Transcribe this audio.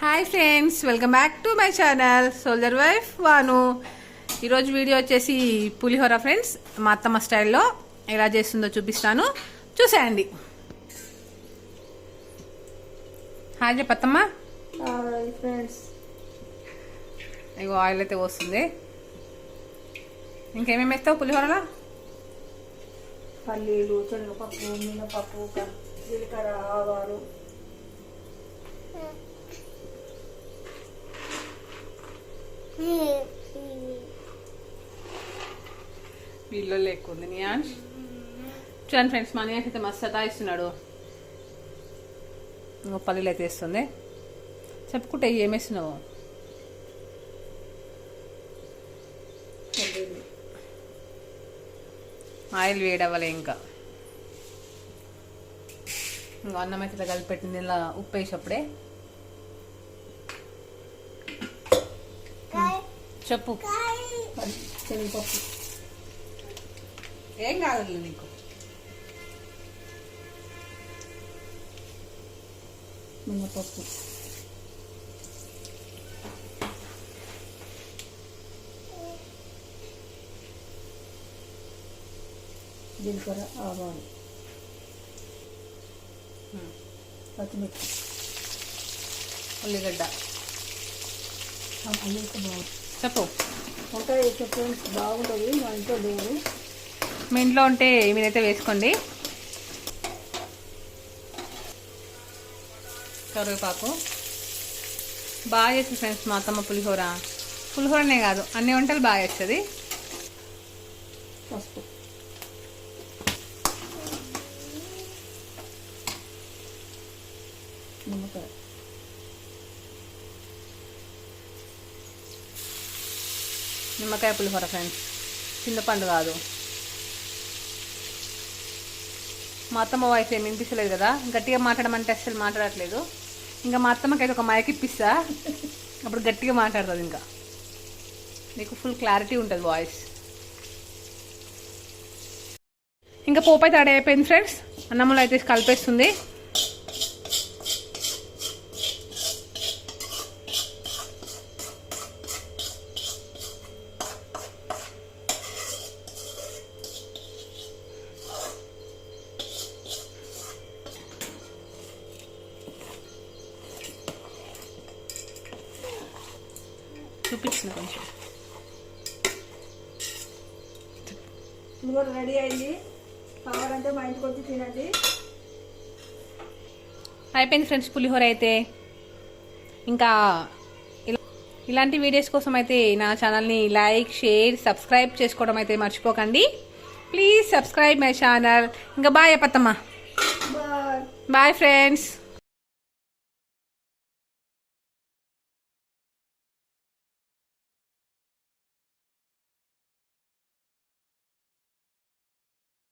Hi friends, welcome back to my channel soldier wife వాను. ఈరోజు video వచ్చేసి పులిహోర friends. మా అత్తమ్మ స్టైల్లో ఎలా చేస్తుందో చూపిస్తాను, చూసేయండి. హాయ్ చెప్పత్తమ్మ. ఫ్రెండ్స్, ఇగో ఆయిల్ అయితే వస్తుంది. ఇంకేమేమి వేస్తావు పులిహోరలో? పల్లీలు, శనగపప్పు, మినపప్పు, జీలకర్ర, ఆవాలు. వీళ్ళు ఎక్కువ ఉంది నియాన్స్. చూడండి ఫ్రెండ్స్, మా నియాన్స్ అయితే మస్తు సతాయిస్తున్నాడు. ఇంకో పల్లీలు అయితే వేస్తుంది. చెప్పుకుంటే ఏమేస్తున్నావు? ఆయిల్ వేడవ్వాలి. ఇంకా అన్నం అయితే ఇట్లా కలిపి పెట్టింది. ఇలా ఉప్పు వేసేప్పుడే చెప్పు. శనగపప్పు ఏం కాదు నీకు. మినపప్పు, జీలకర్ర, ఆవాలు, పచ్చిమిర్చి, ఉల్లిగడ్డ. అన్నీ బాగుంది. చెప్పు. వంకాయ వేసే ఫ్రెండ్స్ బాగుంటుంది. మా ఇంట్లో లేదు. మీ ఇంట్లో ఉంటే మీరైతే వేసుకోండి. కరివేపాకు. బాగా చేస్తుంది ఫ్రెండ్స్ మా అత్తమ్మ పులిహోర. పులిహోరనే కాదు, అన్ని వంటలు బాగా చేస్తుంది. పసుపు, నిమ్మకాయ, నిమ్మకాయ పులిహోర ఫ్రెండ్స్, చింతపండు కాదు. మా అత్తమ్మ వాయిస్ ఏమి వినిపించలేదు కదా, గట్టిగా మాట్లాడమంటే అస్సలు మాట్లాడట్లేదు. ఇంకా మా అత్తమ్మకి అయితే ఒక మైక్ ఇప్పిస్తా, అప్పుడు గట్టిగా మాట్లాడుతుంది. ఇంకా నీకు ఫుల్ క్లారిటీ ఉంటుంది వాయిస్. ఇంకా పోపు అయితే రెడీ అయిపోయింది ఫ్రెండ్స్. అన్నములు అయితే కలిపేస్తుంది. చూపించిన కొంచెం పులిహోర రెడీ అయింది. కావాలంటే మా ఇంటికి వచ్చి తినండి. అయిపోయింది ఫ్రెండ్స్ పులిహోర అయితే. ఇంకా ఇలాంటి వీడియోస్ కోసం అయితే నా ఛానల్ని లైక్, షేర్, సబ్స్క్రైబ్ చేసుకోవడం అయితే మర్చిపోకండి. Please subscribe my channel. ఇంకా బాయ్ పత్తమ్మ. Bye bye friends.